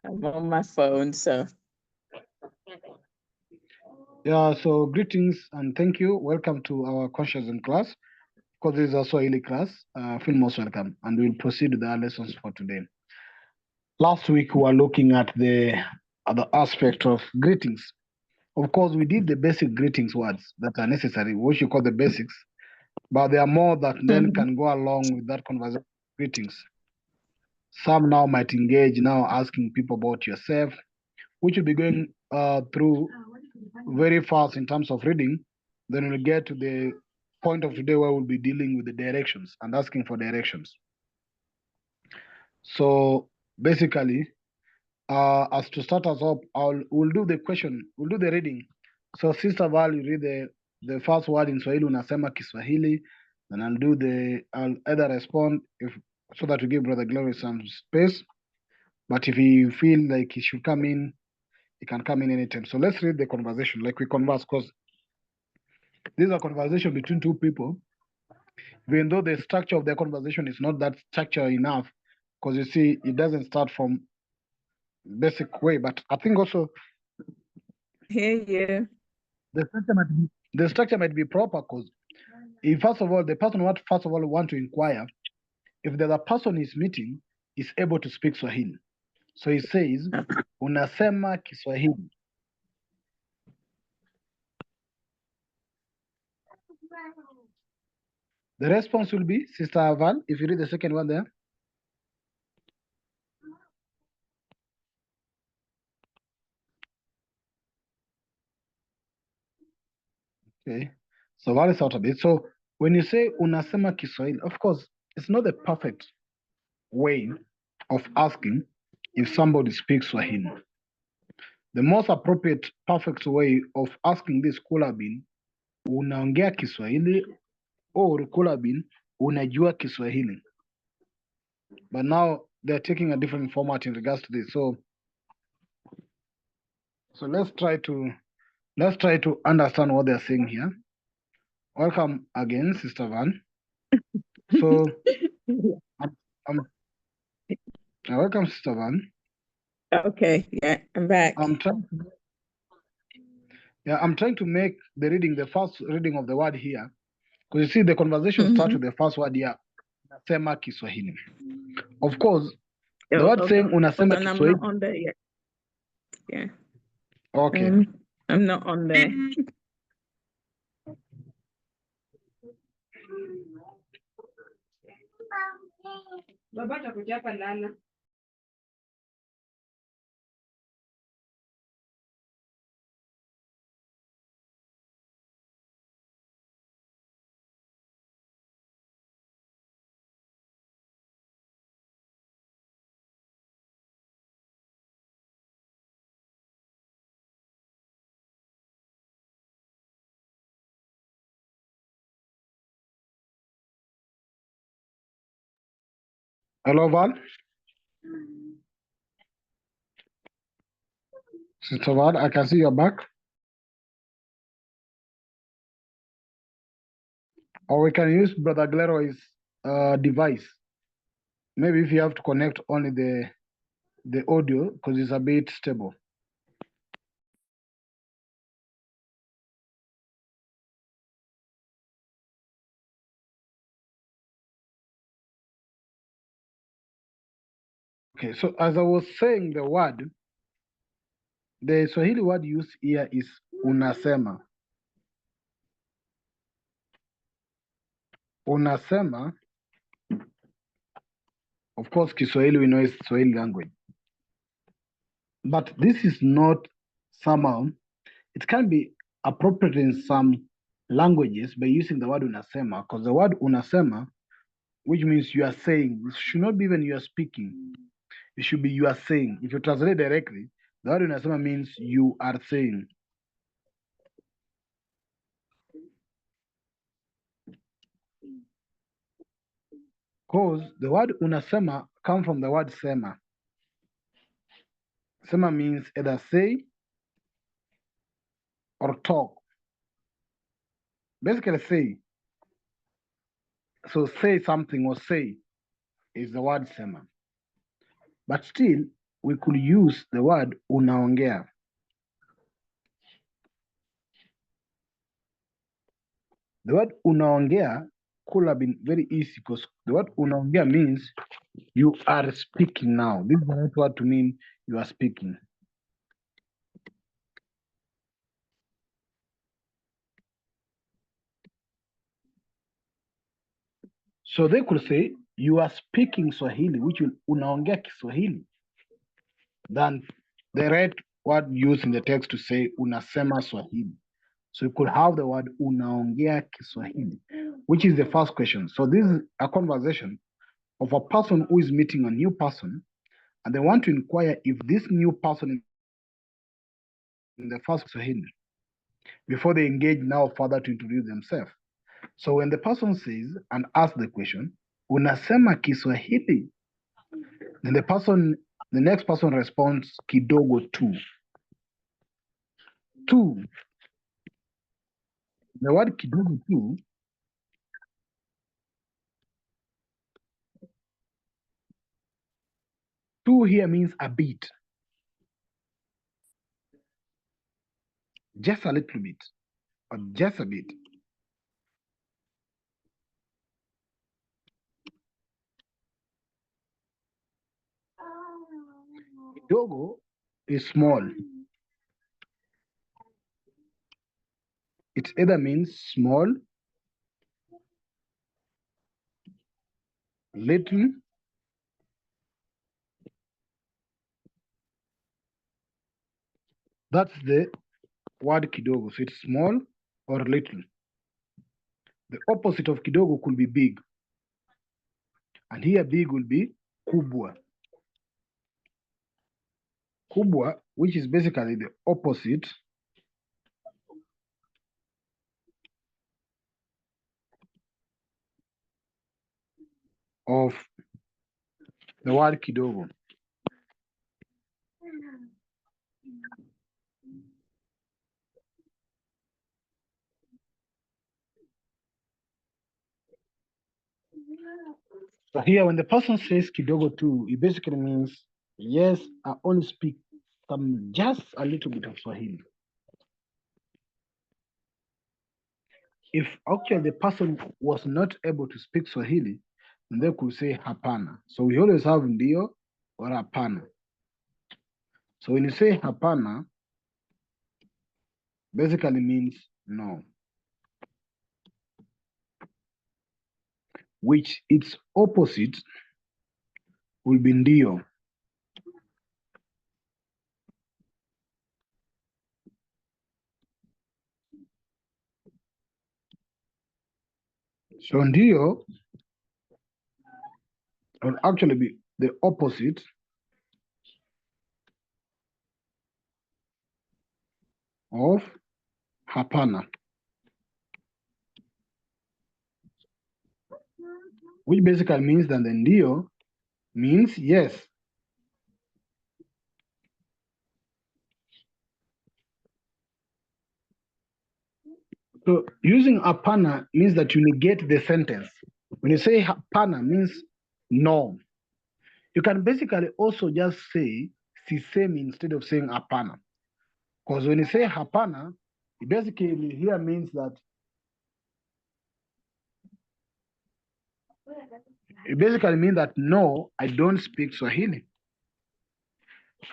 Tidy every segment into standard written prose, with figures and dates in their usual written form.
I'm on my phone, so. Yeah, so greetings and thank you. Welcome to our Consciousness class. Because this is a Swahili class, feel most welcome. And we'll proceed with our lessons for today. Last week, we were looking at the other aspect of greetings. Of course, we did the basic greetings words that are necessary, what you call the basics, but there are more that then Mhm. can go along with that conversation. Greetings. Some now might engage now asking people about yourself, which will be going through very fast in terms of reading. Then we'll get to the point of today where we'll be dealing with the directions and asking for directions. So basically, as to start us up, we'll do the question, we'll do the reading. So Sister Val, you read the first word in Swahili, unasema Kiswahili, then I'll either respond if so that we give Brother Glory some space. But if you feel like he should come in, he can come in anytime. So let's read the conversation, like we converse, because this is a conversation between two people, even though the structure of the conversation is not that structured enough, because you see, it doesn't start from basic way. But I think also Hear you. the structure might be proper, because if first of all the person want to inquire if the other person is meeting is able to speak Swahili. So he says, unasema Kiswahili. The response will be, Sister Aval, if you read the second one there. Okay. So Val is out of it. So when you say unasema Kiswahili, of course, it's not the perfect way of asking if somebody speaks Swahili. The most appropriate, perfect way of asking this could have been, unaongea Kiswahili, or could have been, unajua Kiswahili. But now they're taking a different format in regards to this. So let's try to understand what they're saying here. Welcome again, Sister Van. So I'm welcome, Sister Van. Okay, yeah, I'm back. I'm trying to make the reading, the first reading of the word here, because you see the conversation starts with the first word here, unasema Kiswahili. Of course, the word saying unasema Kiswahili. I'm not on there yet. Yeah. Okay. I'm not on there. Hello, Val. Sister Val, I can see you're back. Or we can use Brother Gleroy's device. Maybe if you have to connect only the audio, because it's a bit stable. Okay, so as I was saying the word, the Swahili word used here is unasema. Unasema, of course, Kiswahili we know is Swahili language. But this is not somehow, it can be appropriate in some languages by using the word unasema, because the word unasema, which means you are saying, it should not be even you are speaking. It should be you are saying. If you translate directly, the word unasema means you are saying. Because the word unasema comes from the word sema. Sema means either say or talk. Basically say. So say something or say is the word sema. But still, we could use the word unaongea. The word unaongea could have been very easy because the word unaongea means you are speaking now. This is the right word to mean you are speaking. So they could say you are speaking Swahili, which will unaongea Kiswahili. Then the right word used in the text to say unasema Swahili. So you could have the word unaongea Kiswahili, which is the first question. So this is a conversation of a person who is meeting a new person, and they want to inquire if this new person in the first Swahili before they engage now further to introduce themselves. So when the person says and asks the question, unasema Kiswahili? Then the next person responds kidogo tu. Tu. The word kidogo tu here means a bit. Just a little bit. Or just a bit. Kidogo is small. It either means small, little, that's the word kidogo. So it's small or little. The opposite of kidogo could be big. And here big will be kubwa. Kubwa, which is basically the opposite of the word kidogo. So here, when the person says kidogo tu, it basically means, yes, I only speak just a little bit of Swahili. If actually the person was not able to speak Swahili, then they could say hapana. So we always have ndio or hapana. So when you say hapana, basically means no, which its opposite will be ndio. So ndio will actually be the opposite of hapana, which basically means that the ndio means yes. So using hapana means that you negate the sentence. When you say hapana means no. You can basically also just say sisemi instead of saying hapana. Because when you say hapana, it basically here means that it basically means that no, I don't speak Swahili.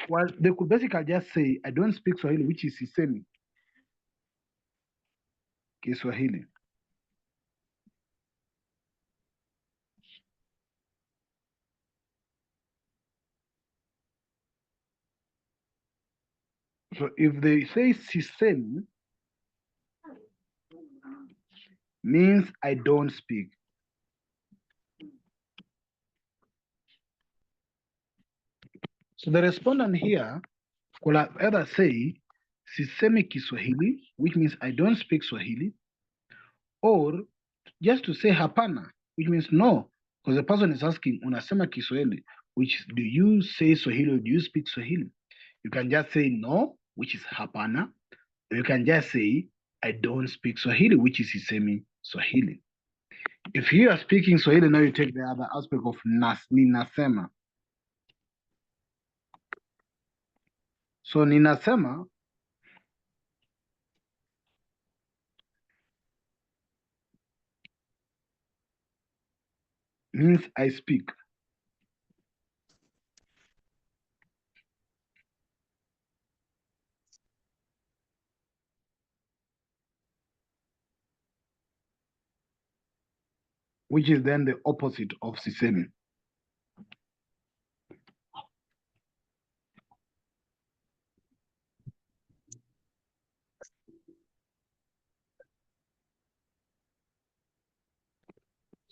Well, they could basically just say I don't speak Swahili, which is sisemi Kiswahili. So if they say sisemi, means I don't speak. So the respondent here could either say sisemi Kiswahili, which means I don't speak Swahili, or just to say hapana, which means no, because the person is asking unasema Kiswahili, which is, do you say Swahili or do you speak Swahili? You can just say no, which is hapana. You can just say I don't speak Swahili, which is sisemi Swahili. If you are speaking Swahili, now you take the other aspect of ninasema. So ninasema means I speak. Which is then the opposite of sisemi.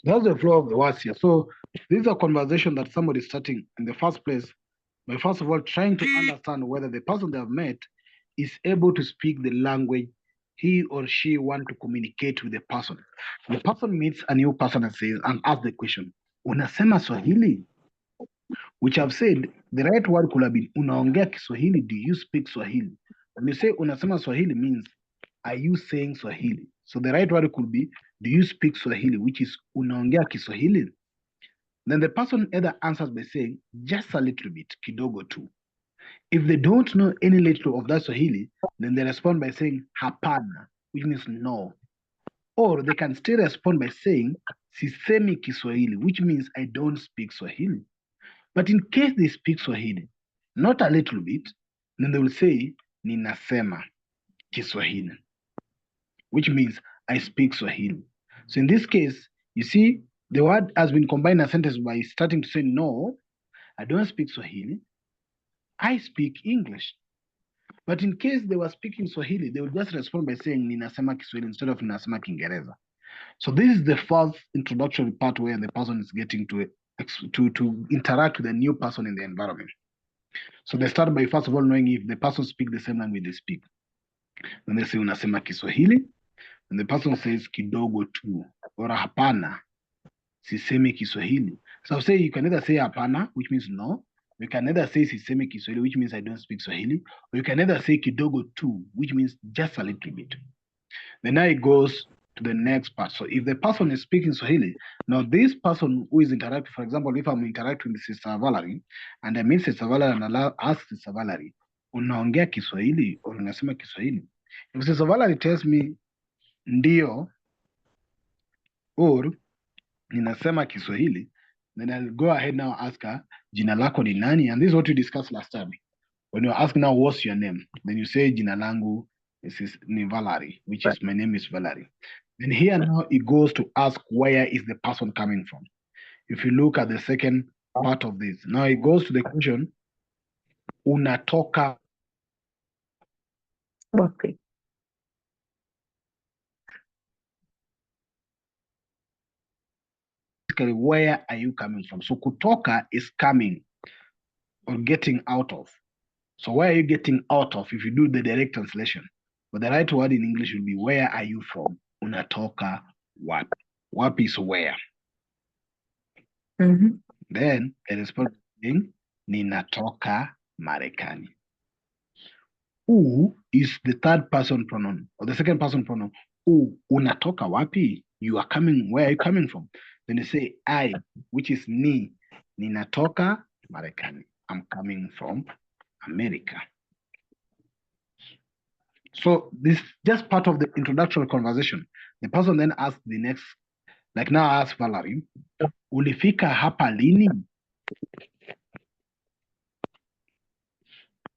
That's the flow of the words here. So this is a conversation that somebody is starting in the first place by first of all trying to understand whether the person they have met is able to speak the language he or she want to communicate with the person. The person meets a new person and says and asks the question, unasema Swahili? Which I've said the right word could have been unaongea Kiswahili, do you speak Swahili? When you say unasema Swahili means are you saying Swahili? So the right word could be do you speak Swahili, which is unaongea Kiswahili? Then the person either answers by saying just a little bit, kidogo tu. If they don't know any little of that Swahili, then they respond by saying hapana, which means no. Or they can still respond by saying sisemi Kiswahili, which means I don't speak Swahili. But in case they speak Swahili, not a little bit, then they will say ninasema Kiswahili, which means I speak Swahili. So in this case, you see, the word has been combined in a sentence by starting to say, no, I don't speak Swahili, I speak English. But in case they were speaking Swahili, they would just respond by saying ninasema Kiswahili instead of ninasema Kiingereza. So this is the first introductory part where the person is getting to interact with a new person in the environment. So they start by first of all knowing if the person speaks the same language they speak. Then they say unasema Kiswahili, and the person says kidogo tu, or hapana, sisemi Kiswahili. So I'll say you can either say hapana, which means no. You can either say sisemi Kiswahili, which means I don't speak Swahili, or you can either say kidogo tu, which means just a little bit. Then now it goes to the next part. So if the person is speaking Swahili, now this person who is interacting, for example, if I'm interacting with Sister Valerie, and I meet Sister Valerie and I ask Sister Valerie, unaongea Kiswahili or unasema Kiswahili? If Sister Valerie tells me ndio or ninasema Kiswahili, then I'll go ahead now ask her, jina lako ni nani? And this is what we discussed last time. When you ask now, what's your name? Then you say, jina langu is ni Valerie, which is my name is Valerie. Then here now it goes to ask where is the person coming from. If you look at the second part of this, now it goes to the question, unatoka. Okay. Basically, where are you coming from? So kutoka is coming or getting out of. So where are you getting out of if you do the direct translation? But the right word in English will be where are you from? Unatoka wapi? Wapi is where. Mm-hmm. Then the response being ninatoka Marekani. U is the third person pronoun or the second person pronoun. U, unatoka wapi? You are coming, where are you coming from? Then you say I, which is ni, ninatoka Marekani. I'm coming from America. So this is just part of the introductory conversation. The person then asks the next, like now I ask Valerie, ulifika hapa lini?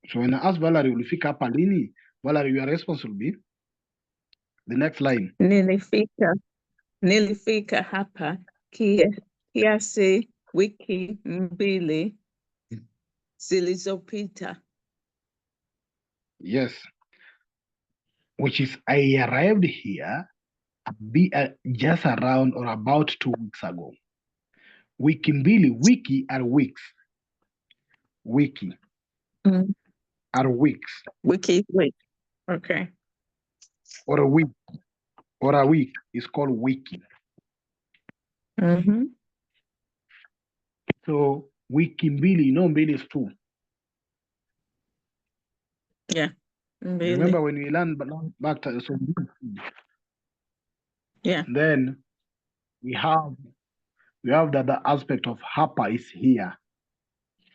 So when I ask Valerie, ulifika hapa lini? Valerie, your response will be the next line. Nilifika hapa kiasi wiki mbili zilizopita. Yes. Which is I arrived here just around or about 2 weeks ago. Wiki mbili, wiki are weeks. Wiki are weeks. Wiki, week. Okay. Or a week is called wiki. Mm-hmm. So wiki mbili, mbili is 2. Yeah. Mbili. Remember when we learned back to so yeah. Then we have the other aspect of hapa is here.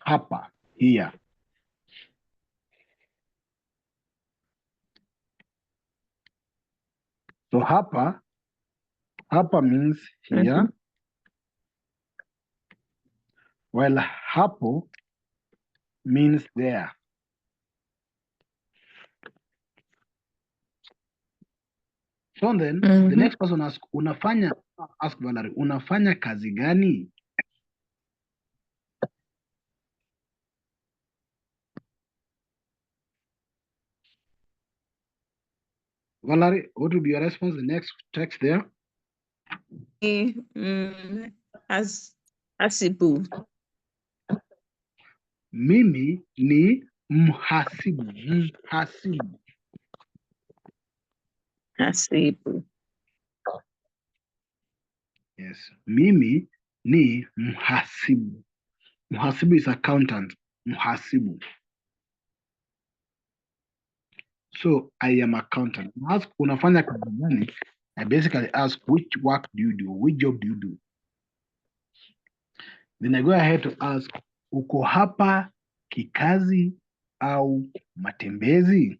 Hapa, here. So hapa means here, while hapo means there. So then the next person ask Valerie, unafanya kazi gani? Valerie, what will be your response? The next text there. Hasibu. Mimi ni mhasibu. Hasibu. Yes. Mimi ni mhasibu. Mhasibu is accountant. Mhasibu. So I am accountant. Ask unafanya kazi gani? I basically ask which work do you do? Which job do you do? Then I go ahead to ask uko hapa kikazi au matembezi?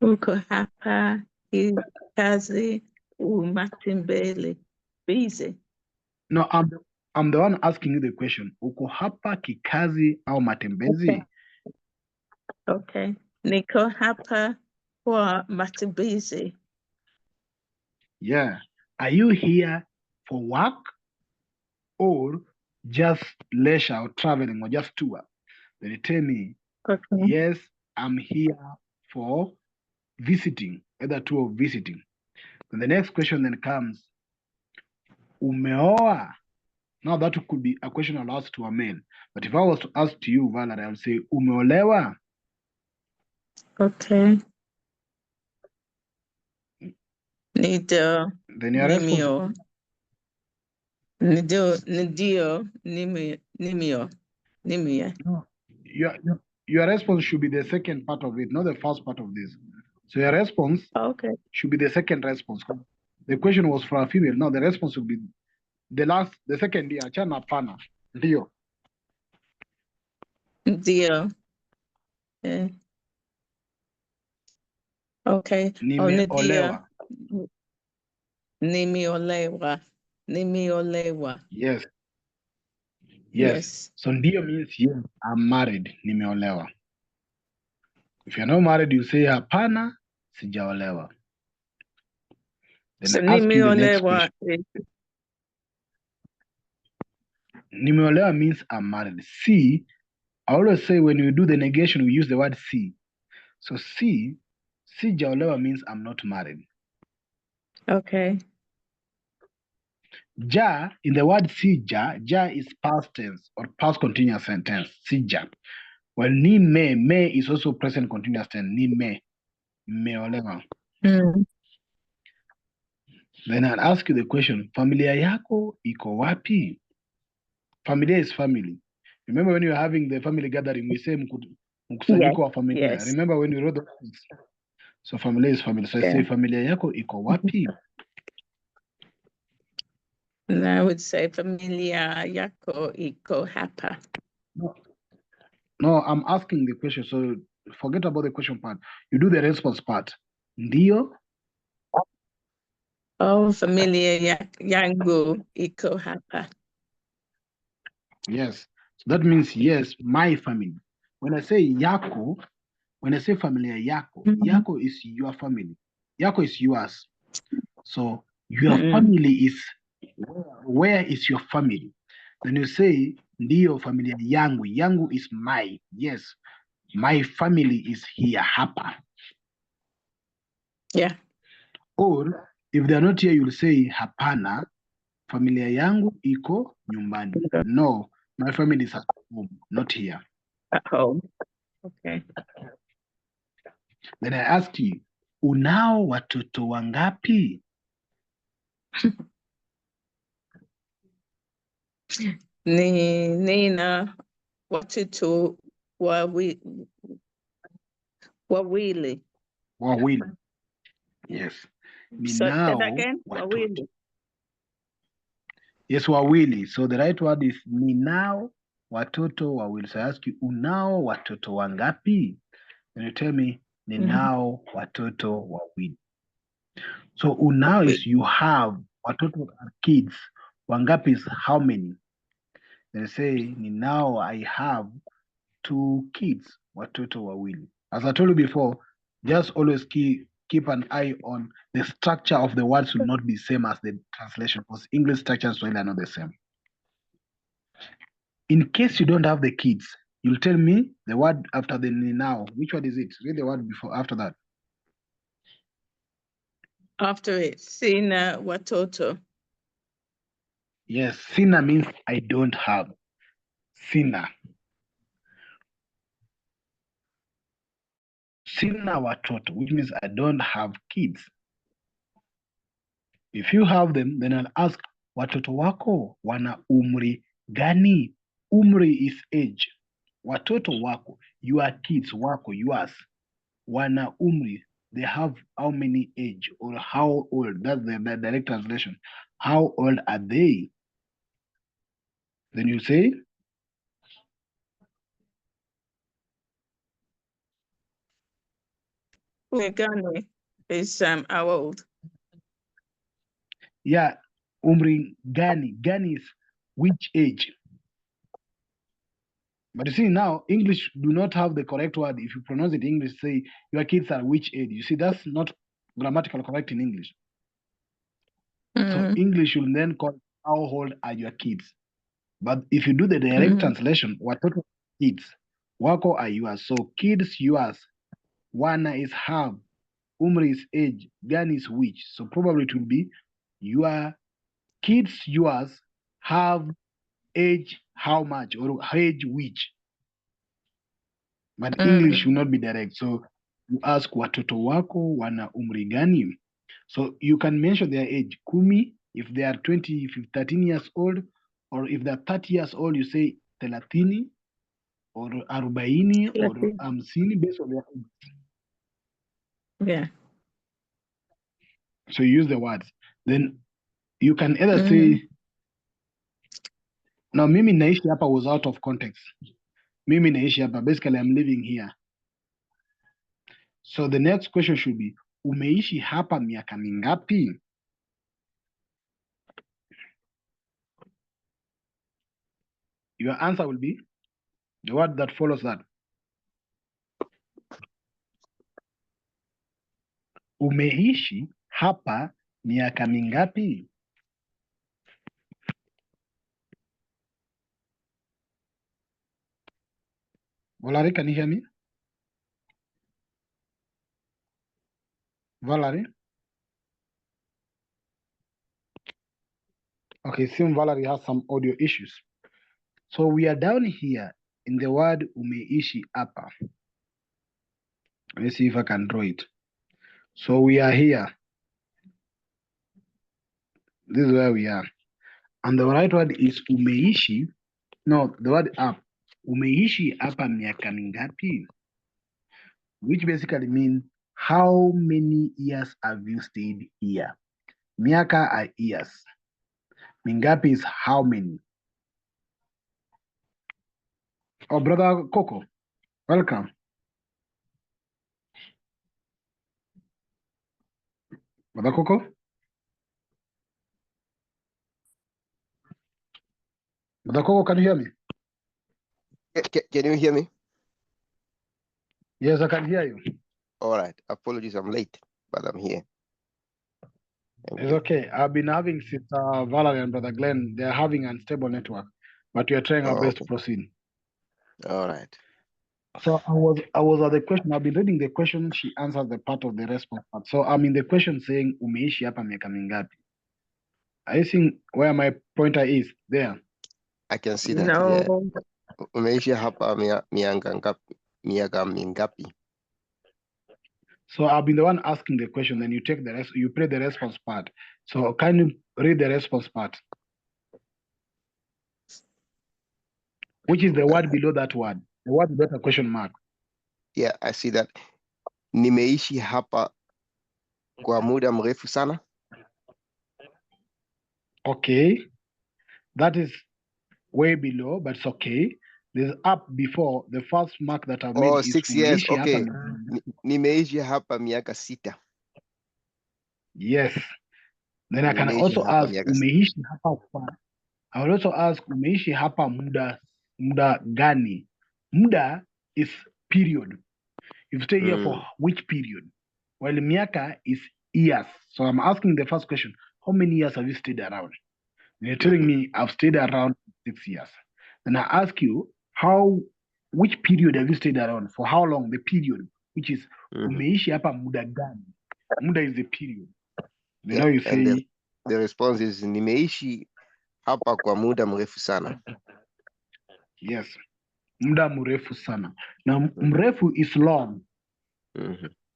Uko hapa kikazi au matembezi? Busy. No, I'm the one asking you the question. Uko hapa kikazi au matembezi? Okay. Niko hapa kwa matembezi. Yeah. Are you here for work or just leisure or traveling or just tour? Then you tell me, Okay. yes, I'm here for visiting, either tour or visiting. Then the next question then comes, umeoa? Now that could be a question I'll ask to a man. But if I was to ask to you, Valerie, I would say, umeolewa? Okay. Nidio. Then your response. Nidio. Nimio. Your response should be the second part of it, not the first part of this. So your response should be the second response. The question was for a female. Now the response will be the second year. Achana pana. Ndio. Ndio. Yeah. Okay. Nimeolewa. Nimeolewa. Yes. So ndio means yes, I'm married. Nimeolewa. If you're not married, you say hapana, sijaolewa. Then So I ask you the next question. Nimeolewa means I'm married. See, I always say when we do the negation, we use the word see. So see, sijaolewa means I'm not married. Okay. Ja, in the word sija, ja is past tense or past continuous sentence. Sija. Well, ni me is also present continuous tense. Ni meolewa. Then I'll ask you the question, familia yako iko wapi? Familia is family. Remember when you were having the family gathering, we say mkusanyiko wa familia. Yes. Remember when we wrote the words? So familia is family. So I say familia yako iko wapi? And I would say familia yako iko hapa. No, I'm asking the question. So forget about the question part. You do the response part. Ndio. Oh, familia yangu iko hapa. Yes. So that means yes, my family. When I say yako, when I say familia yako, yako is your family. Yako is yours. So your family is where is your family? Then you say ndio familia yangu. Yangu is my. Yes. My family is here hapa. Yeah. Or if they're not here, you'll say hapana, familia yangu iko nyumbani. No, my family is at home, not here. At home. Okay. Then I ask you, unao watoto wangapi? Nina watoto wawili. Yes. Say that Ninao again. watoto. Yes, wawili. So the right word is ninao watoto wawili. So I ask you, unao watoto wangapi? And you tell me, ninao watoto wawili. So unao is you have, watoto are kids. Wangapi is how many? They say ninao, I have 2 kids, watoto wawili. As I told you before, just always keep an eye on the structure of the words will not be same as the translation, because English structure and Swahili are not the same. In case you don't have the kids, you'll tell me the word after the now. Which word is it? Read the word before, after that. After it, sina watoto. Yes, sina means I don't have. Sina. Sina watoto, which means I don't have kids. If you have them, then I'll ask, watoto wako wana umri gani? Umri is age. Watoto wako, your kids wako, yours, wana umri, they have how many age or how old? That's the direct translation. How old are they? Then you say, Umegani is how old? yeah, umri gani. Gani is which age? But you see now, English do not have the correct word. If you pronounce it in English, say your kids are which age. You see, that's not grammatical correct in English. So English will then call how old are your kids. But if you do the direct translation, watoto kids, wako are yours. So kids yours, wana is have, umri is age, gani is which. So probably it will be your kids yours have age how much or age which. But English will not be direct. So you ask watoto wako wana umri gani? So you can mention their age, kumi, if they are 20, if 13 years old, or if they're 30 years old, you say telatini, or arobaini, or hamsini, based on their age. Yeah. So you use the words. Then you can either say, now mimi naishi hapa was out of context. Mimi naishi hapa, basically I'm living here. So the next question should be, umeishi hapa miaka mingapi? Your answer will be the word that follows that. Umeishi hapa miaka mingapi? Valerie, can you hear me? Valerie? Okay, seems Valerie has some audio issues. So we are down here in the word umeishi hapa. Let's see if I can draw it. So we are here. This is where we are. And the right word is umeishi. No, the word up. Umeishi hapa miaka mingapi? Which basically means how many years have you stayed here? Miaka are years. Mingapi is how many? Oh, brother Coco, welcome. Brother Coco? Brother Coco, can you hear me? Can you hear me? Yes, I can hear you. All right. Apologies, I'm late, but I'm here. It's okay. I've been having Sister Valerie and Brother Glenn. They're having an unstable network, but we are trying our best to proceed. All right. So I was at the question. I've been reading the question. She answers the part of the response part. So I'm in the question saying umeishi hapa miaka mingapi? Are you seeing where my pointer is? There. I can see that. No. Yeah. Umeishi hapa miaka mingapi? So I've been the one asking the question, then you take the rest, you play the response part. So can you read the response part? Which is the word below that word? The word without a question mark. Yeah, I see that. Nimeishi hapa kwa muda mrefu sana. Okay. That is way below, but it's okay. there's up before. The first mark that I've made Oh, is 6 years. umeishi Okay. hapa. Nimeishi hapa miaka 6. Yes. Then I can Nimeishi also hapa ask miaka 6. umeishi hapa kwa. I will also ask umeishi hapa muda gani? Muda is period. You stay here for which period? While miaka is years. So I'm asking the first question, how many years have you stayed around? And you're telling me I've stayed around 6 years. Then I ask you, which period have you stayed around? For how long? The period, which is umeishi hapa muda gani? Muda is the period. You know, you And say the response is nimeishi hapa kwa muda mrefu sana. yes. Muda mrefu sana. Now mrefu is long.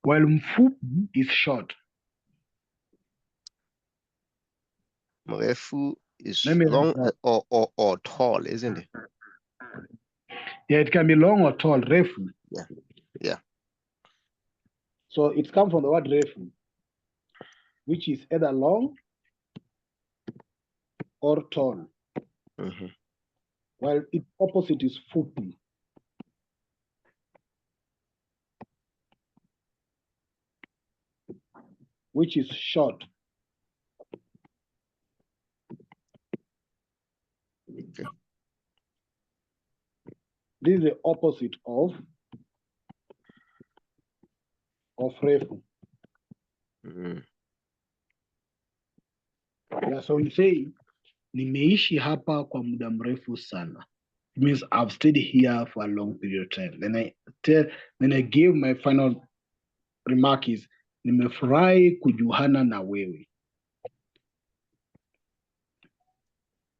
While mfupi is short. Mrefu is long or tall, isn't it? Yeah, it can be long or tall. Refu. Yeah. So it comes from the word refu, which is either long or tall. While its opposite is fupi. Which is short. Okay. This is the opposite of refu. Yeah, so you say nimeishi hapa kwa muda mrefu sana. It means I've stayed here for a long period of time. Then I give my final remark is nimefurahi kujuana na wewe.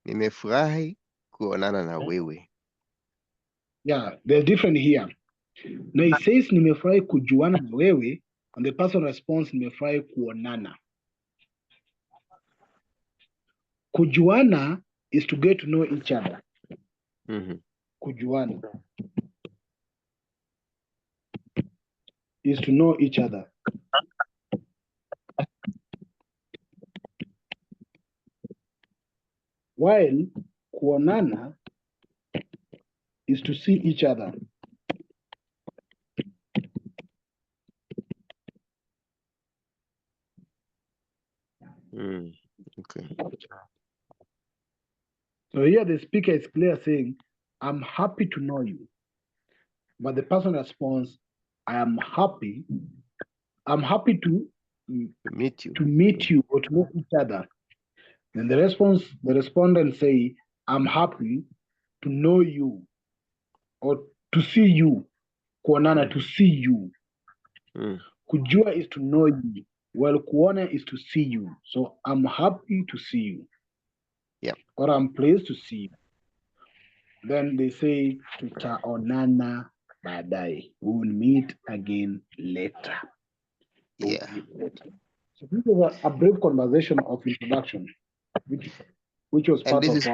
Nimefurahi kuonana na wewe. Yeah, they're different here. Now it says nimefurahi kujuana na wewe, and the person responds nimefurahi kuonana. Kujuana is to get to know each other. Kujuana is to know each other. While kuonana is to see each other. Okay. So here the speaker is clear saying, I'm happy to know you. But the person responds, I am happy. I'm happy to meet you. To meet you or to know each other. Then the respondent say, I'm happy to know you or to see you. Kuonana, to see you. Kujua is to know you, while kuona is to see you. So I'm happy to see you. Yeah. Or I'm pleased to see you. Then they say, tutaonana baadaye. We will meet again later. Yeah. So this is a brief conversation of introduction, which was part of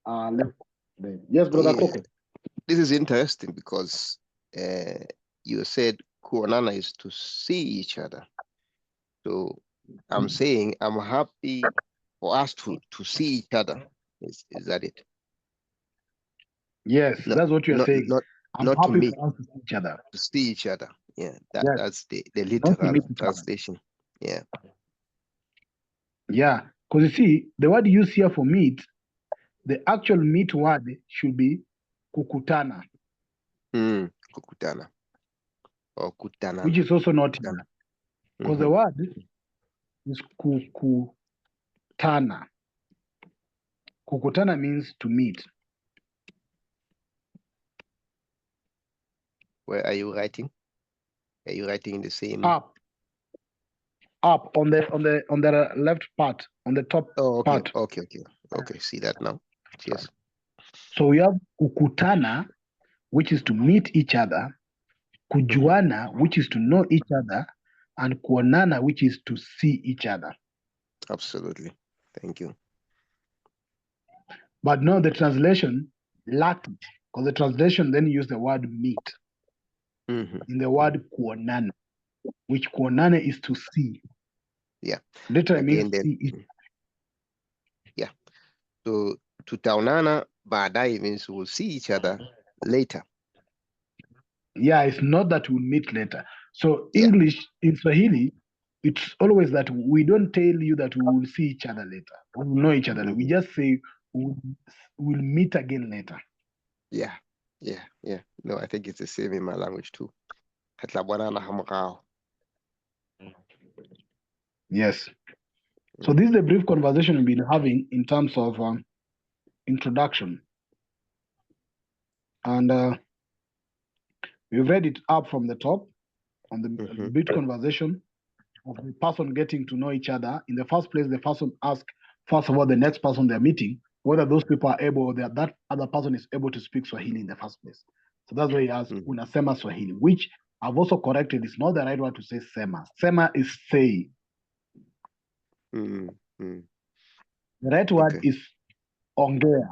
our lesson. Yes, Brother Coco. This is interesting because you said kuonana is to see each other. So I'm saying I'm happy for us to see each other. Is that it? Yes, that's what you're saying. I'm not happy to meet, for us to see each other. to see each other. Yeah, Yes. That's the literal translation. Yeah. Yeah, because you see, the word used here for meet, the actual meet word should be kukutana. Kukutana. Or kutana. Which is also not here. Because the word is kukutana. Kukutana means to meet. Where are you writing? Are you writing in the same? Up on the left part, on the top part. Okay. See that now. Yes. So we have kukutana, which is to meet each other, kujuana, which is to know each other, and kuonana, which is to see each other. Absolutely. Thank you. But now the translation lacked it, because the translation then used the word meet in the word kuonana, which kuonana is to see. Yeah. Literally means see each other. Yeah. So tutaonana baadaye means we'll see each other later. Yeah, it's not that we'll meet later. So Yeah. English in Swahili, it's always that we don't tell you that we will see each other later. We will know each other. We just say we'll meet again later. Yeah. No, I think it's the same in my language too. Yes. So this is a brief conversation we've been having in terms of introduction. And we've read it up from the top on the brief conversation of the person getting to know each other. In the first place, the person asks, first of all, the next person they're meeting, whether those people are able, or that other person is able to speak Swahili in the first place. So that's why he asks, unasema Swahili, which I've also corrected. It's not the right word to say sema. Sema is say. The right word is ongea.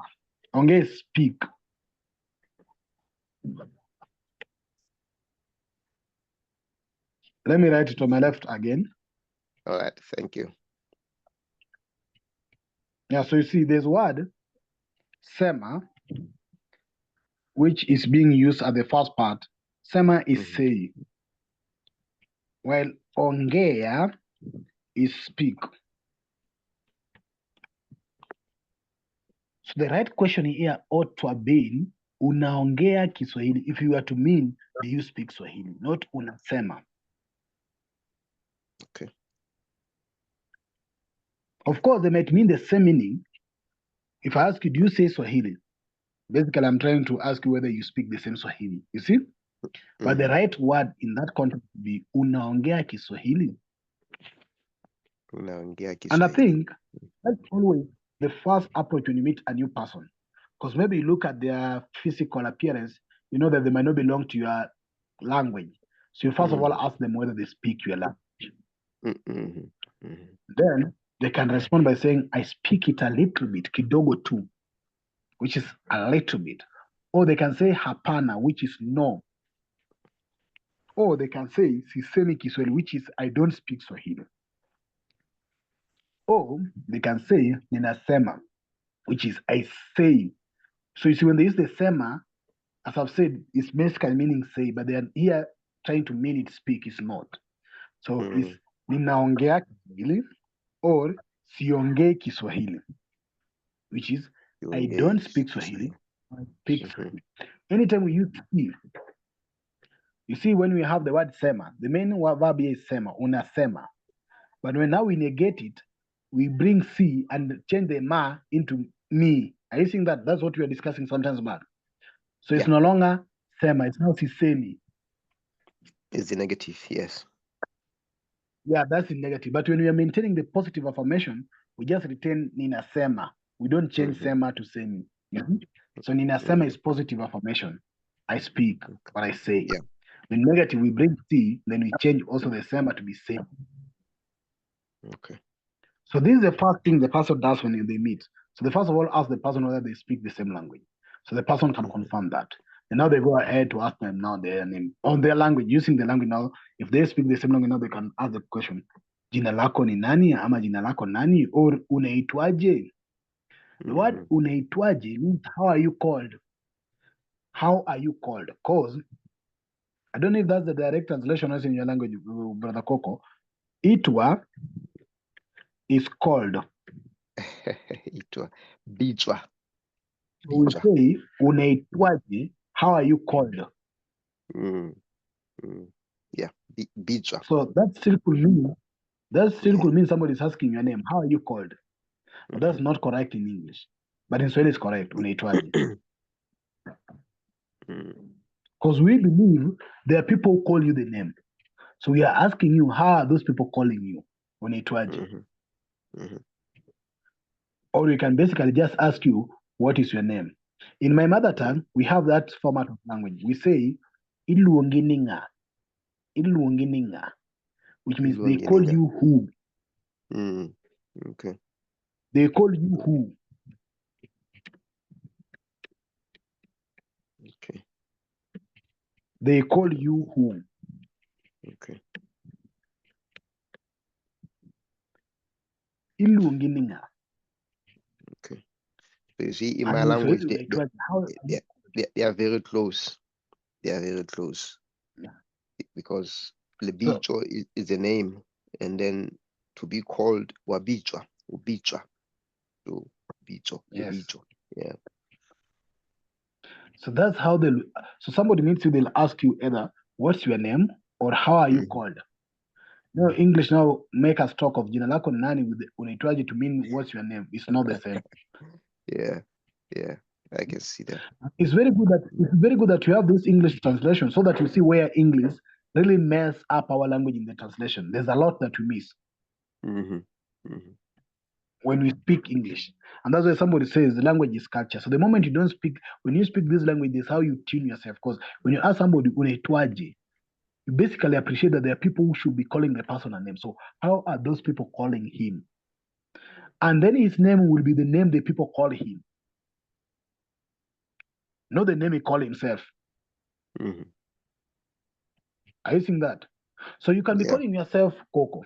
Ongea is speak. Let me write it on my left again. All right, thank you. Yeah, so you see, there's word sema, which is being used at the first part. Sema is say, while ongea is speak. So the right question here ought to have been, unaongea Kiswahili. If you were to mean, do you speak Swahili? Not unasema. Okay. Of course, they might mean the same meaning. If I ask you, do you say Swahili? Basically, I'm trying to ask you whether you speak the same Swahili. You see? But the right word in that context would be unaongea Kiswahili. Unaongea Kiswahili. And I think that's always the first approach when you meet a new person. Because maybe you look at their physical appearance, you know that they might not belong to your language. So you first of all ask them whether they speak your language. Then they can respond by saying, I speak it a little bit, kidogo tu, which is a little bit. Or they can say hapana, which is no. Or they can say sisemi Kiswahili, which is I don't speak Swahili. Or they can say ninasema, which is I say. So you see, when they use the sema, as I've said, it's basically meaning say, but they are here trying to mean it speak, is not. So it's ninaongea Kiswahili or siongei Kiswahili, which is I don't speak Swahili, I speak Swahili. Anytime we use si, you see, when we have the word sema, the main verb here is sema, unasema. But when now we negate it, we bring si and change the ma into me. Are you seeing that? That's what we are discussing sometimes back. So it's no longer sema, it's now sisemi. It's the negative, yes. Yeah, that's in negative. But when we are maintaining the positive affirmation, we just retain ninasema. We don't change sema to semi. So ninasema is positive affirmation. I speak, what I say. Yeah. The negative, we bring si, then we change also the sema to be same. Okay. So this is the first thing the person does when they meet. So they first of all ask the person whether they speak the same language. So the person can confirm that. And now they go ahead to ask them now their name on their language, using the language now. If they speak the same language, now they can ask the question, jina lako ni nani ama jina lako nani, or unaitwaje? The word unaitwaje means how are you called? How are you called? Because I don't know if that's the direct translation as in your language, Brother Coco. Itwa is called. Itwa. Bijwa. So we say unaitwaje, how are you called? Yeah, bijwa. So that still could mean somebody is asking your name. How are you called? But that's not correct in English. But in Swahili it's correct. Unaitwaje. Because we believe there are people who call you the name. So we are asking you, how are those people calling you? Unaitwaje. Or we can basically just ask you, what is your name? In my mother tongue, we have that format of language. We say, iluongininga. Iluongininga. Which means they call you who. Okay. They call you who. Okay. They call you who. Okay. Iluongininga. Okay. So you see, in And my in language, Swahili, how are you called? they are very close. They are very close. Yeah. Because Lebicho is the name, and then to be called Wabichwa, Ubichwa. So Bicho, Yes. Lebicho. Yeah. So that's how they'll. So somebody meets you, they'll ask you either what's your name or how are you called. No, English now make us talk of jina lako ni nani with unaitwaje to mean what's your name. It's not the same. Yeah, yeah, I can see that. It's very good that you have this English translation so that you see where English really mess up our language in the translation. There's a lot that we miss when we speak English. And that's why somebody says the language is culture. So the moment you don't speak, when you speak this language, this is how you tune yourself. Because when you ask somebody unaitwaje, you basically appreciate that there are people who should be calling the person a name. So how are those people calling him? And then his name will be the name the people call him, not the name he call himself. Are you seeing that? So you can be calling yourself Coco,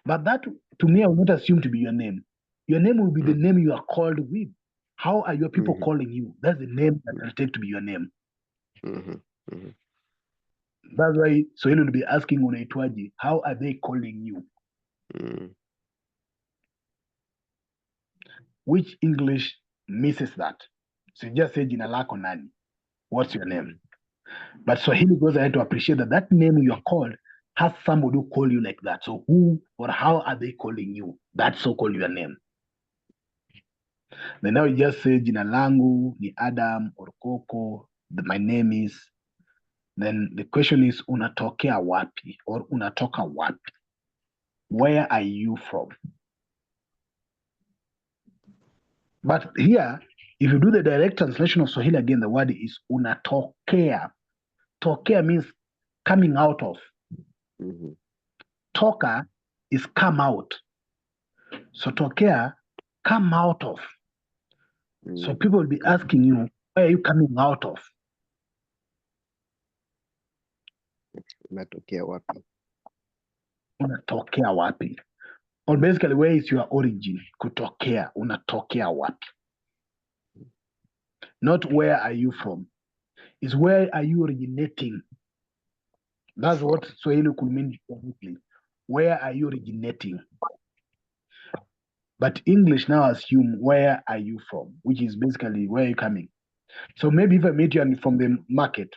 but that to me I will not assume to be your name. Your name will be the name you are called with. How are your people calling you? That's the name that will take to be your name. That's why Swahili will be asking unaitwaje, how are they calling you? Which English misses that? So you just say jina lako nani? What's your name? But Swahili goes ahead to appreciate that that name you are called has somebody who call you like that. So who or how are they calling you? That so-called your name. Then now you just say jina langu ni Adam or Coco. My name is. Then the question is unatokea wapi or unatoka wapi? Where are you from? But here, if you do the direct translation of Swahili again, the word is unatokea. Tokea means coming out of. Toka is come out. So tokea, come out of. So people will be asking you, where are you coming out of? Unatokea wapi? Unatokea wapi? Or basically, where is your origin? Kutokea, unatokea wapi? Not where are you from. It's where are you originating? That's what Swahili could mean directly. Where are you originating? But English now assume where are you from, which is basically where are you coming. So maybe if I meet you from the market,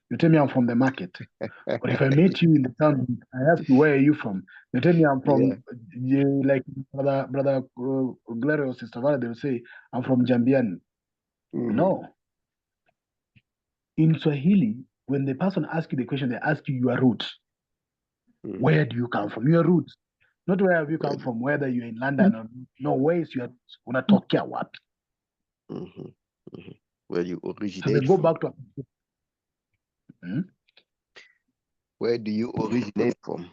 you tell me I'm from the market. But if I meet you in the town, I ask you where are you from. You tell me I'm from like brother Gloria or Sister Vara, they will say I'm from Jambiani. No. In Swahili, when the person asks you the question, they ask you your roots. Where do you come from? Your roots. Not where have you come from, whether you're in London or no, where is your unatokea wapi? Where you originate So they go from. back to Where do you originate from?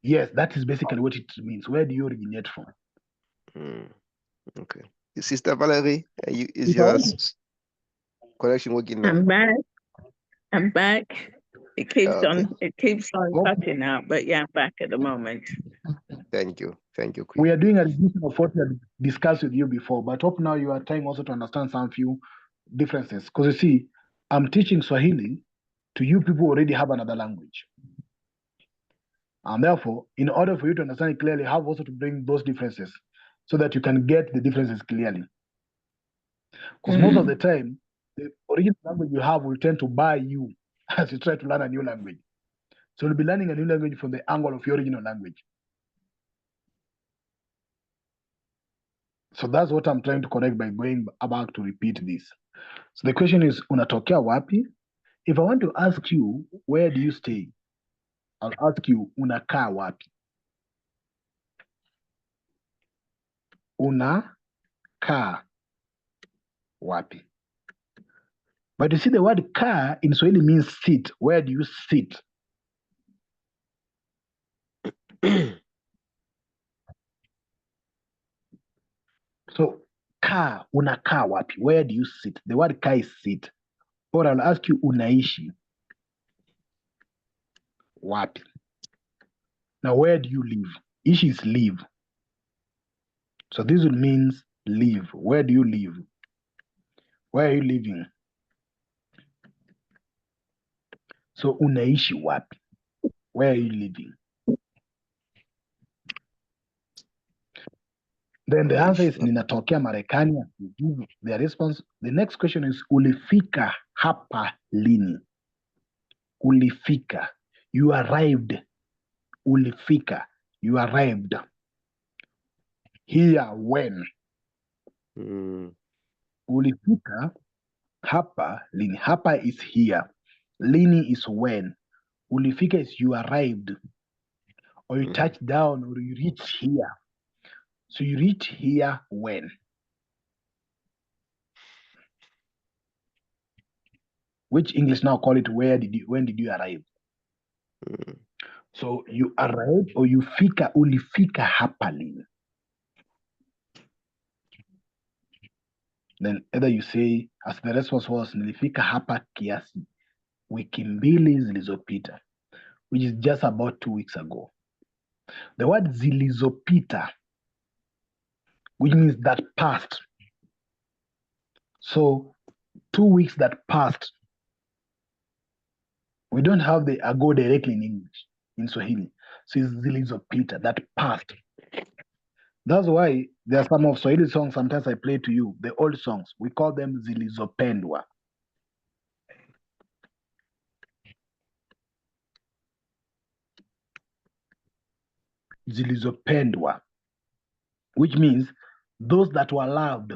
Yes, that is basically what it means. Where do you originate from? Okay. Sister Valerie, is your connection working now? I'm back. It keeps on cutting out, but yeah, I'm back at the moment. Thank you. Queen. We are doing a review of what we had discussed with you before, but hope now you are trying also to understand some few differences. Because you see, I'm teaching Swahili to you people who already have another language. And therefore, in order for you to understand it clearly, have also to bring those differences so that you can get the differences clearly. Because most of the time, the original language you have will tend to buy you as you try to learn a new language. So you'll be learning a new language from the angle of your original language. So that's what I'm trying to correct by going back to repeat this. So the question is, unatokea wapi? If I want to ask you, where do you stay? I'll ask you, unakaa wapi? Unakaa wapi? But you see the word kaa in Swahili means sit. Where do you sit? So kaa, unakaa wapi? Where do you sit? The word kaa is sit. Or I'll ask you, unaishi wapi? Now where do you live? Ishi is live. So this will means live. Where do you live? Where are you living? So unaishi wapi? Where are you living? Then the answer is ninatokea Marekani. You give the response. The next question is ulifika hapa lini? Ulifika. You arrived. Ulifika. You arrived. Here when? Ulifika hapa lini. Hapa is here. Lini is when. Ulifika is you arrived. Or you touched down or you reached here. So you reach here when? Which English now call it when did you arrive? So you arrived or you fika, ulifika hapa lini. Then either you say, as the response was, nilifika hapa kiasi wiki mbili zilizopita, which is just about 2 weeks ago. The word zilizopita, which means that passed. So 2 weeks that passed, we don't have the ago directly in English, in Swahili. So it's zilizopita, that passed. That's why there are some of Swahili songs sometimes I play to you, the old songs. We call them zilizopendwa. Zilizopendwa, which means those that were loved.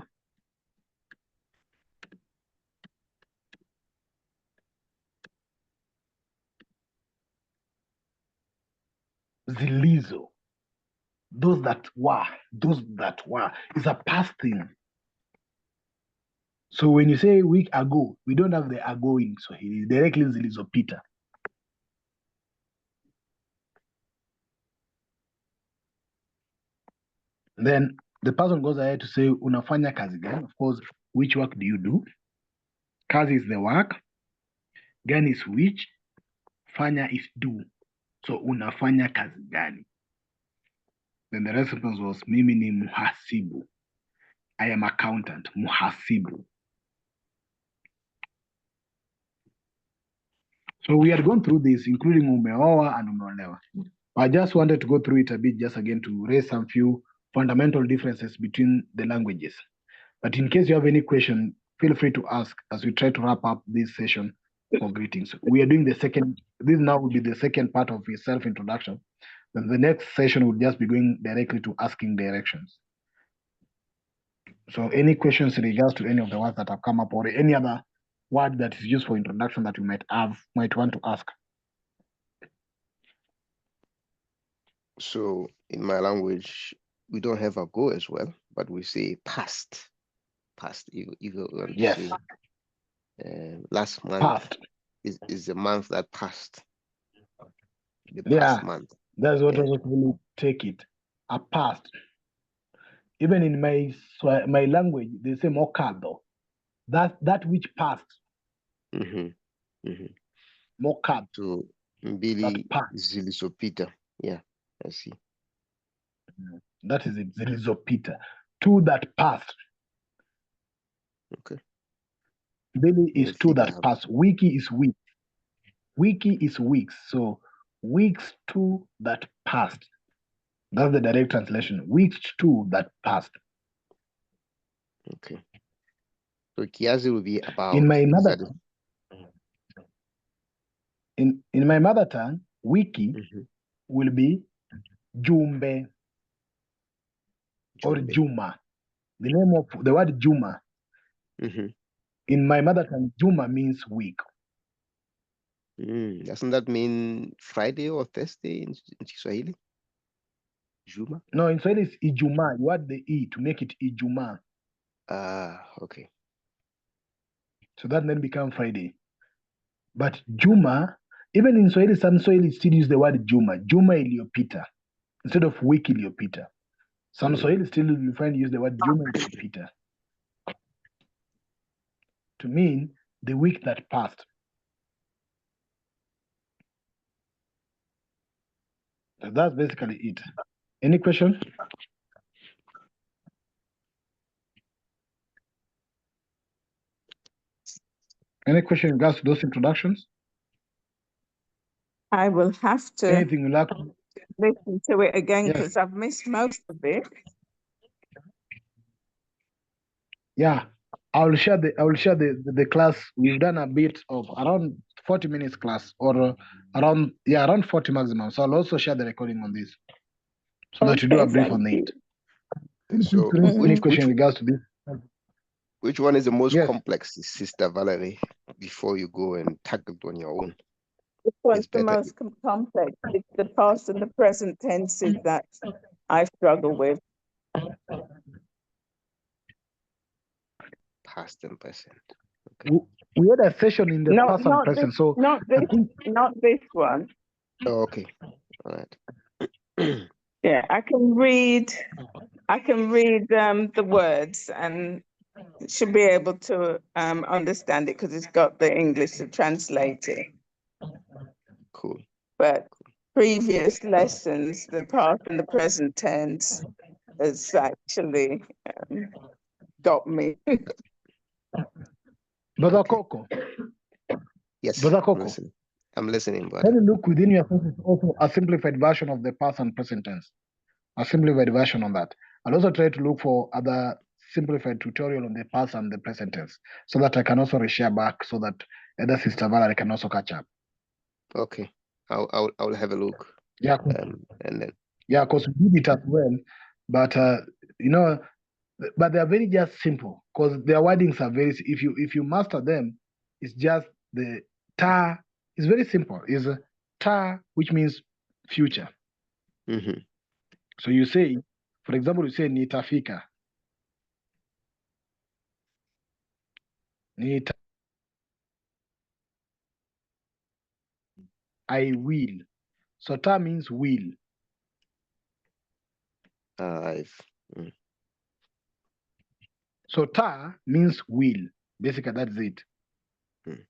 Zilizo, those that were is a past thing. So when you say week ago, we don't have the ago in Swahili, directly zilizopita. Then the person goes ahead to say unafanya kazi gani. Of course, which work do you do? Kazi is the work, gani is which, fanya is do. So unafanya kazi gani? Then the response was mimi ni muhasibu. I am accountant, muhasibu. So we had gone through this, including umeoa and umeolewa. I just wanted to go through it a bit just again to raise some few fundamental differences between the languages. But in case you have any question, feel free to ask as we try to wrap up this session for greetings. We are doing the second, this now will be the second part of his self-introduction. Then the next session will just be going directly to asking directions. So any questions in regards to any of the words that have come up or any other word that is used for introduction that you might want to ask? So in my language, we don't have a go as well, but we say past. Past. You want to Yes. say last month Past. is the month that passed. The Yeah, past month. That's what I was going to take it. A past. Even in my language, they say mokado. That which passed. Mokado. So mbili zilizopita. Yeah, I see. That is it, zilizopita. Two that passed. Okay. Mbili is two that passed. Wiki is week. Wiki is weeks. So weeks two that passed. That's the direct translation. Weeks two that passed. Okay. So kiasi will be about. In my mother in my mother tongue, wiki will be jumbe or juma. The name of the word juma. In my mother tongue, juma means week. Doesn't that mean Friday or Thursday in Swahili? Juma? No, in Swahili it's ijuma. You add the e to make it ijuma. Okay. So that then become Friday. But juma, even in Swahili, some Swahili still use the word juma. Juma iliyopita instead of wiki iliyopita. Some Swahili still you find use the word juma iliyopita to mean the week that passed. So that's basically it. Any question? Any question in regards to those introductions? I will have to Anything you like? listen to it again Yes. because I've missed most of it. Yeah, I will share the class. We've done a bit of around 40 minutes class, or around 40 maximum. So I'll also share the recording on this, so that you do a Okay, brief thank on you. it. So Any question in regards to this? which one is the most Yes. complex, Sister Valerie, before you go and tackle it on your own? Which one's It's the better most complex? It's the past and the present tenses that I struggle with. past and present. We had a session in the past and present, so not this one. Oh, okay. All right. Yeah, I can read the words and should be able to understand it because it's got the English to translate it. Cool. But previous lessons, the past and the present tense, has actually got me. Brother Okay. Coco. Yes, Brother I'm Coco. listening. I'm listening, brother. Can you look within your senses also a simplified version of the past and present tense? A simplified version on that. I'll also try to look for other simplified tutorial on the past and the present tense, so that I can also reshare back, so that other Sister Valerie can also catch up. Okay. I'll have a look. Yeah. And then Yeah, because we did it as well, but but they are very just simple, because their wordings are very. If you master them, it's just the ta. It's very simple. Is ta, which means future. Mm-hmm. So you say, for example, you say nitafika. Nita. I will. So ta means will. Mm. So ta means will. Basically, that's it. Mm.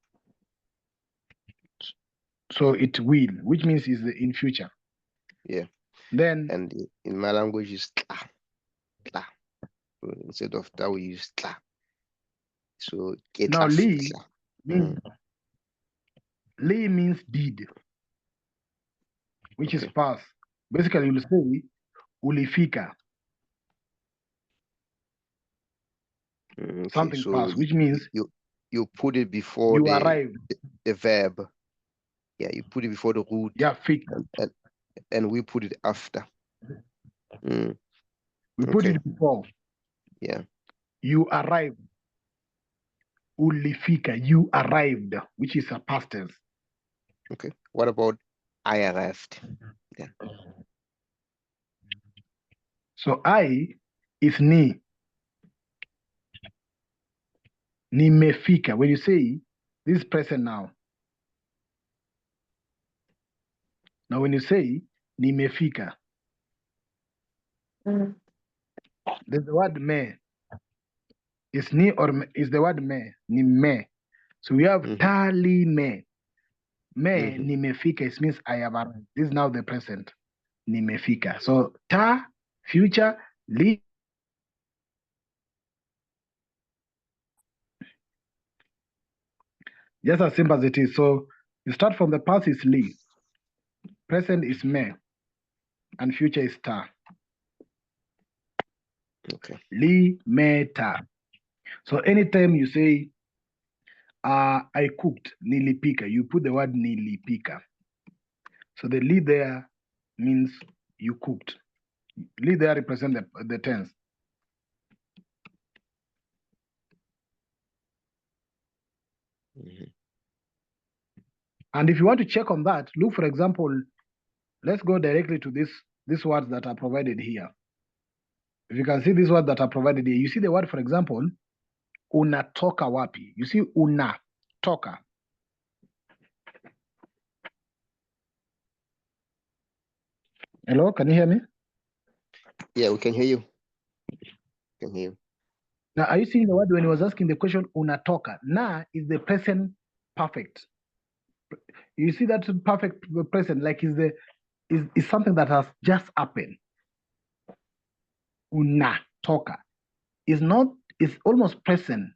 So it will, which means is in future. Yeah. Then And in my language is tla. Tla. So instead of that we use tla. So now li tla. means li means did, which is past. Basically, you'll say ulifika. Okay, Something so past, which means you put it before you arrived. The verb. Yeah, you put it before the root. Yeah, fix. And we put it after. We put it before. Yeah. You arrived. Ulifika, you arrived, which is a past tense. Okay. What about I arrived? Yeah. So I is ni. Nimefika. When you say this is present now. Now when you say nimefika, there's the word me. Is ni or me, is the word me, ni me. So we have tali me. Me nimefika, it means I have arrived. This is now the present. Nimefika. So ta, future, li. Just as simple as it is. So you start from the past is li, present is me, and future is ta. Okay. Li, me, ta. So anytime you say, I cooked, nilipika, you put the word nilipika. So the li there means you cooked. Li there represents the tense. And if you want to check on that, look, for example, let's go directly to these words that are provided here. If you can see these words that are provided here, you see the word, for example, unatoka wapi. You see unatoka. Hello, can you hear me? Yeah, we can hear you. Can hear you. Now, are you seeing the word when he was asking the question, unatoka? Na is the present perfect. You see that perfect present, like is something that has just happened. Unatoka is not, it's almost present,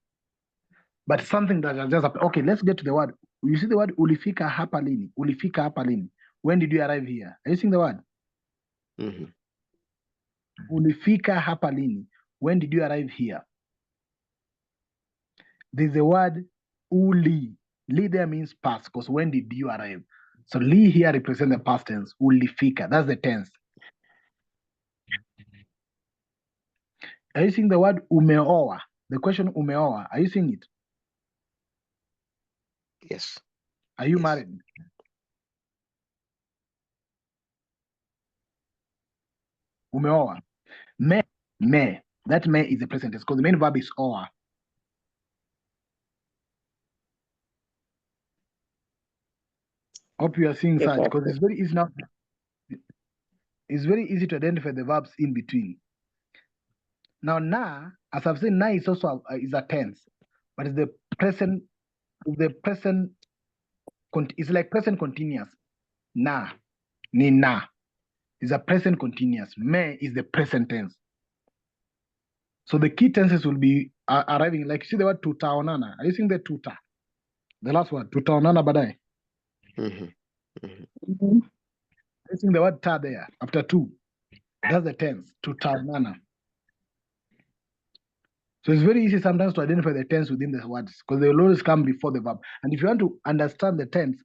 but something that has just happened. Okay, let's get to the word. You see the word ulifika hapa lini? Ulifika hapa lini? When did you arrive here? Are you seeing the word? Ulifika hapa lini? When did you arrive here? There's a word uli. Li there means past, because when did you arrive? So li here represents the past tense. Ulifika. That's the tense. Are you seeing the word umeoa? The question umeoa. Are you seeing it? Yes. Are you Yes. married? Umeoa. Me. That me is the present tense because the main verb is oa. Hope you are seeing such because it's very easy now. It's very easy to identify the verbs in between. Now, na, as I've said, na is also is a tense, but it's the present. It's like present continuous. Na, ni na, is a present continuous. Me is the present tense. So the key tenses will be arriving. Like, see the word tutaonana. Are you seeing the tuta? The last word, tutaonana badai. Are you seeing the word ta there after two? That's the tense, tutaonana. So it's very easy sometimes to identify the tense within the words because they will always come before the verb. And if you want to understand the tense,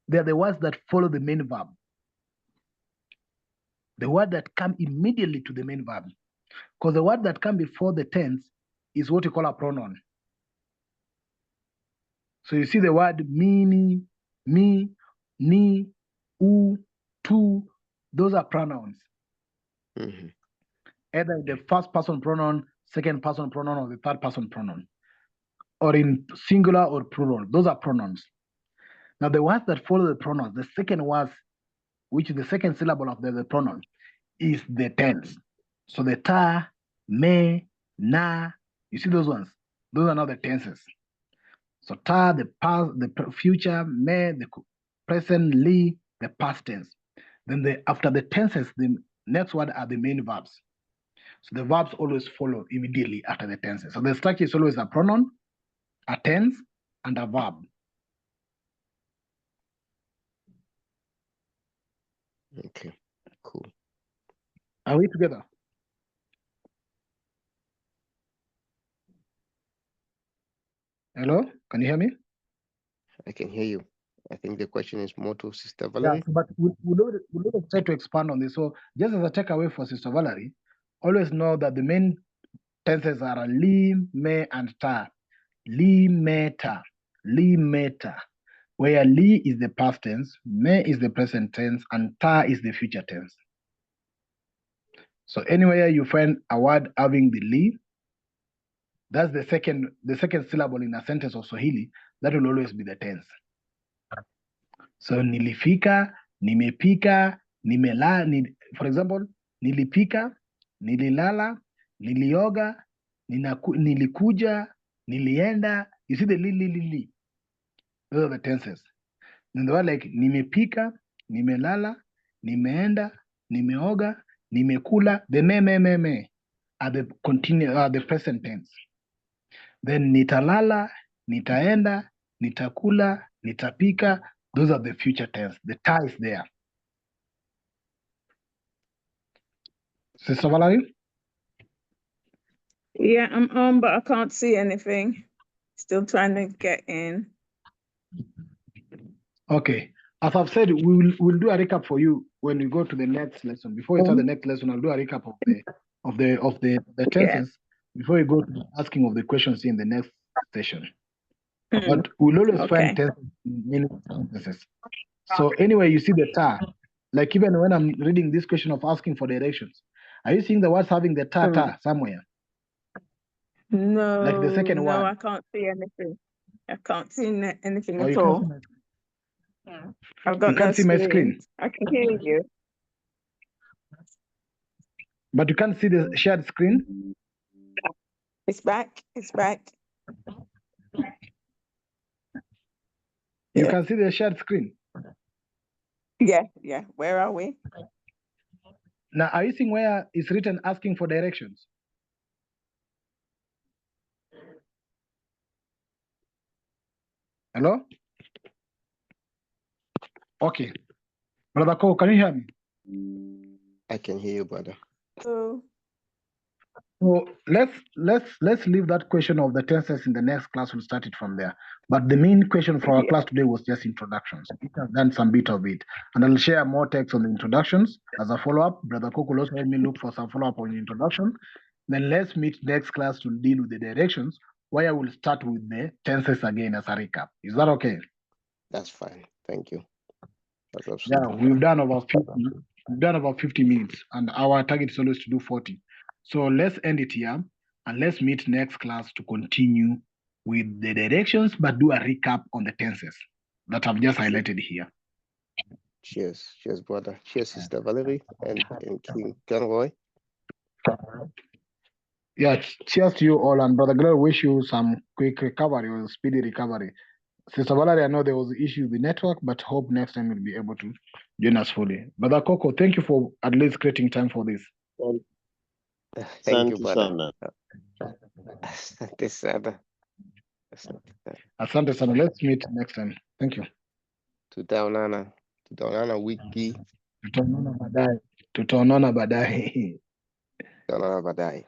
they are the words that follow the main verb. The word that come immediately to the main verb. Because the word that come before the tense is what you call a pronoun. So you see the word me, ni, u, tu, those are pronouns. Either the first person pronoun, second person pronoun, or the third person pronoun. Or in singular or plural. Those are pronouns. Now the words that follow the pronouns, the second word, which is the second syllable of the pronoun, is the tense. So the ta, me, na, you see those ones? Those are not the tenses. So ta, the past, the future, me, the present, li, the past tense. Then after the tenses, the next word are the main verbs. So the verbs always follow immediately after the tenses. So the structure is always a pronoun, a tense, and a verb. Okay, cool. Are we together? Hello, can you hear me? I can hear you. I think the question is more to Sister Valerie. Yeah, but we'll try to expand on this. So just as a takeaway for Sister Valerie, always know that the main tenses are li, me, and ta. Li, me, ta. Li, me, ta. Where li is the past tense, me is the present tense, and ta is the future tense. So anywhere you find a word having the li, that's the second syllable in a sentence of Swahili, that will always be the tense. So nilifika, nimepika, for example, nilipika, nililala, nilioga, nilikuja, nilienda. You see the li. Those are the tenses. And the word like nimepika, nimelala, nimeenda, nimeoga, nimekula, the me are the present tense. Then nitalala, nitaenda, nitakula, nitapika, those are the future tense. The ta is there. Sister Valerie? Yeah, I'm on, but I can't see anything. Still trying to get in. Okay. As I've said, we'll do a recap for you when we go to the next lesson. Before we start the next lesson, I'll do a recap of the tenses before we go to the asking of the questions in the next session. But we'll always find tenses in many sentences. So anyway, you see the ta. Like even when I'm reading this question of asking for directions, are you seeing the words having the ta somewhere? No, like the second no, one. I can't see anything. I can't see anything Or at you all. can't see I've got you can't no see my screen. I can hear you. But you can't see the shared screen? It's back. It's back. You Yeah. can see the shared screen. Yeah. Where are we? Now, are you seeing where it's written asking for directions? Hello? Okay. Brother Cole, can you hear me? I can hear you, brother. So, So let's leave that question of the tenses in the next class. We'll start it from there. But the main question for our class today was just introductions. We have done some bit of it, and I'll share more text on the introductions as a follow-up. Brother Coco will also help me look for some follow-up on the introduction. Then let's meet next class to deal with the directions, where I will start with the tenses again as a recap. Is that okay? That's fine. Thank you. That's Yeah, absolutely we've done about 50. We've done about 50 minutes, and our target is always to do 40. So let's end it here, and let's meet next class to continue with the directions, but do a recap on the tenses that I've just highlighted here. Cheers. Cheers, brother. Cheers, Sister Valerie and King Conroy. Yeah, cheers to you all, and Brother Glenn, wish you some quick recovery or speedy recovery. Sister Valerie, I know there was issues with the network, but hope next time you'll be able to join us fully. Brother Coco, thank you for at least creating time for this. Thank you, brother. Asante sana. Asante sana. Let's meet next time. Thank you. Tutaonana wiki. Tutaonana baadaye. Tutaonana baadaye. Tutaonana baadaye.